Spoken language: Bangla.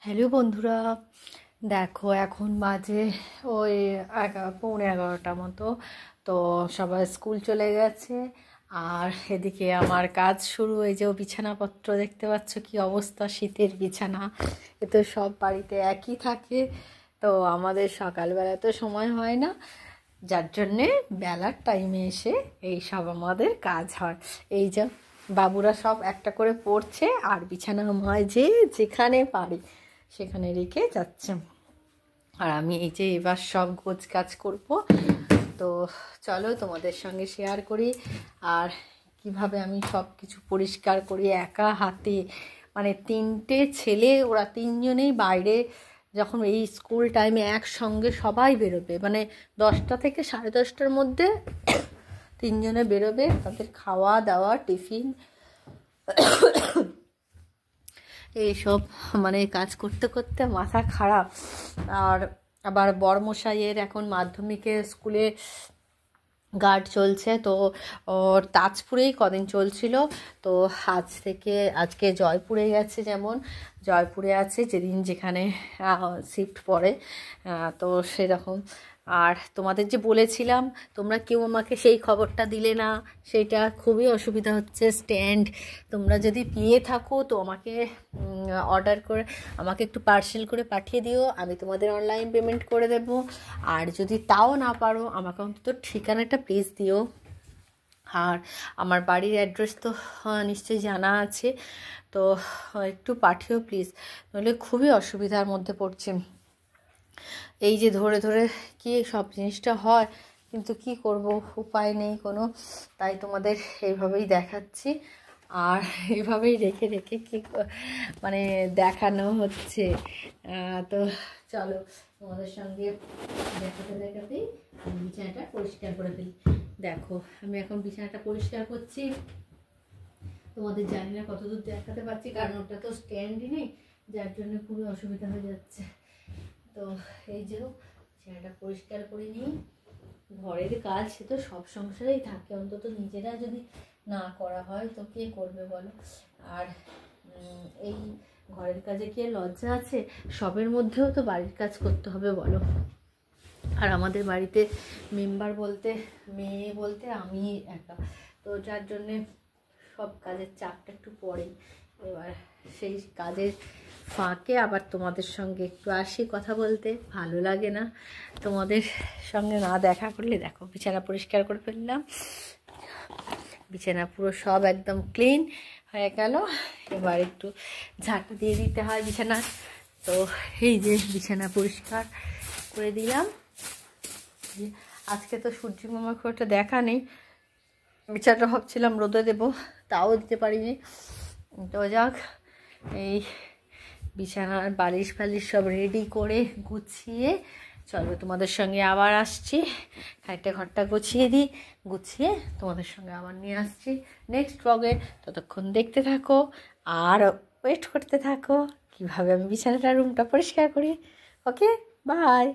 হ্যালো বন্ধুরা, দেখো এখন বাজে ওই 11:15 মতো। তো সবাই স্কুল চলে গেছে আর এদিকে আমার কাজ শুরু। এই যে বিছানাপত্র দেখতে পাচ্ছ কি অবস্থা, শীতের বিছানা। এ তো সব বাড়িতে একই থাকে, তো আমাদের সকালবেলা তো সময় হয় না, যার জন্যে বেলার টাইমে এসে এই সব আমাদের কাজ হয়। এই যে বাবুরা সব একটা করে পড়ছে আর বিছানা মাঝে যেখানে পারি সেখানে রেখে যাচ্ছে। আর আমি এই যে এবার সব গোছ কাজ করবো। তো চলো তোমাদের সঙ্গে শেয়ার করি আর কিভাবে আমি সব কিছু পরিষ্কার করি একা হাতে। মানে 3টে ছেলে, ওরা 3জনেই বাইরে, যখন এই স্কুল টাইমে একসঙ্গে সবাই বেরোবে, মানে 10টা থেকে 10:30টার মধ্যে 3জনে বেরোবে। তাদের খাওয়া দাওয়া, টিফিন, এইসব মানে কাজ করতে করতে মাথা খারাপ। আর আবার বড়মশাইয়ের এখন মাধ্যমিকের স্কুলে গার্ড চলছে, তো ওর তাজপুরেই কদিন চলছিল, তো আজকে জয়পুরে গেছে। যেমন জয়পুরে আছে, যেদিন যেখানে শিফট পড়ে, তো সেরকম। আর তোমাদের যে বলেছিলাম, তোমরা কেউ আমাকে সেই খবরটা দিলে না, সেটা খুবই অসুবিধা হচ্ছে। স্ট্যান্ড তোমরা যদি পেয়ে থাকো তো আমাকে অর্ডার করে আমাকে একটু পার্সেল করে পাঠিয়ে দিও, আমি তোমাদের অনলাইন পেমেন্ট করে দেব। আর যদি তাও না পারো আমাকে অন্তত ঠিকানাটা প্লিজ দিও। আর আমার বাড়ির অ্যাড্রেস তো নিশ্চয়ই জানা আছে, তো একটু পাঠিও প্লিজ, নইলে খুবই অসুবিধার মধ্যে পড়ছে। এই যে ধরে ধরে কি সব জিনিসটা হয়, কিন্তু কি করব, উপায় নেই কোনো, তাই তোমাদের এইভাবেই দেখাচ্ছি। আর এইভাবেই রেখে রেখে কি মানে দেখানো হচ্ছে। তো চলো তোমাদের সঙ্গে দেখাতে দেখাতেই আমি বিছানাটা পরিষ্কার করে ফেলি। দেখো আমি এখন বিছানাটা পরিষ্কার করছি, তোমাদের জানি না কতদূর দেখাতে পারছি, কারণ ওটা তো স্ট্যান্ডই নেই, যার জন্য খুবই অসুবিধা হয়ে যাচ্ছে। তো এই যে বিছানাটা পরিষ্কার করে নিই। ঘরের কাজ সে তো সব সংসারেই থাকে, অন্তত নিজেরা যদি না করা হয় তো কে করবে বলো। আর এই ঘরের কাজে কি আর লজ্জা আছে? সবের মধ্যেও তো বাড়ির কাজ করতে হবে বলো। আর আমাদের বাড়িতে মেম্বার বলতে, মেয়ে বলতে আমি একা, তো যার জন্যে সব কাজের চাপটা একটু পড়েই। এবার সেই কাজের ফাঁকে আবার তোমাদের সঙ্গে একটু আসি কথা বলতে, ভালো লাগে না তোমাদের সঙ্গে না দেখা করলে। দেখো বিছানা পরিষ্কার করে ফেললাম, বিছানা পুরো সব একদম ক্লিন হয়ে গেল। এবার একটু ঝাঁটা দিয়ে দিতে হয় বিছানা। তো এই যে বিছানা পরিষ্কার করে দিলাম। আজকে তো সূর্য মামার খুব একটা দেখা নেই, বিছানাটা ভাবছিলাম রোদে দেবো, তাও দিতে পারিনি। তো যাক, এই বিছানার বালিশ ফালিশ সব রেডি করে গুছিয়ে চলো তোমাদের সঙ্গে আবার আসছি। খানিকটা ঘরটা গুছিয়ে দিই, গুছিয়ে তোমাদের সঙ্গে আবার নিয়ে আসছি নেক্সট ব্লগে। ততক্ষণ দেখতে থাকো আর ওয়েট করতে থাকো কীভাবে আমি বিছানাটা রুমটা পরিষ্কার করি। ওকে, বাই।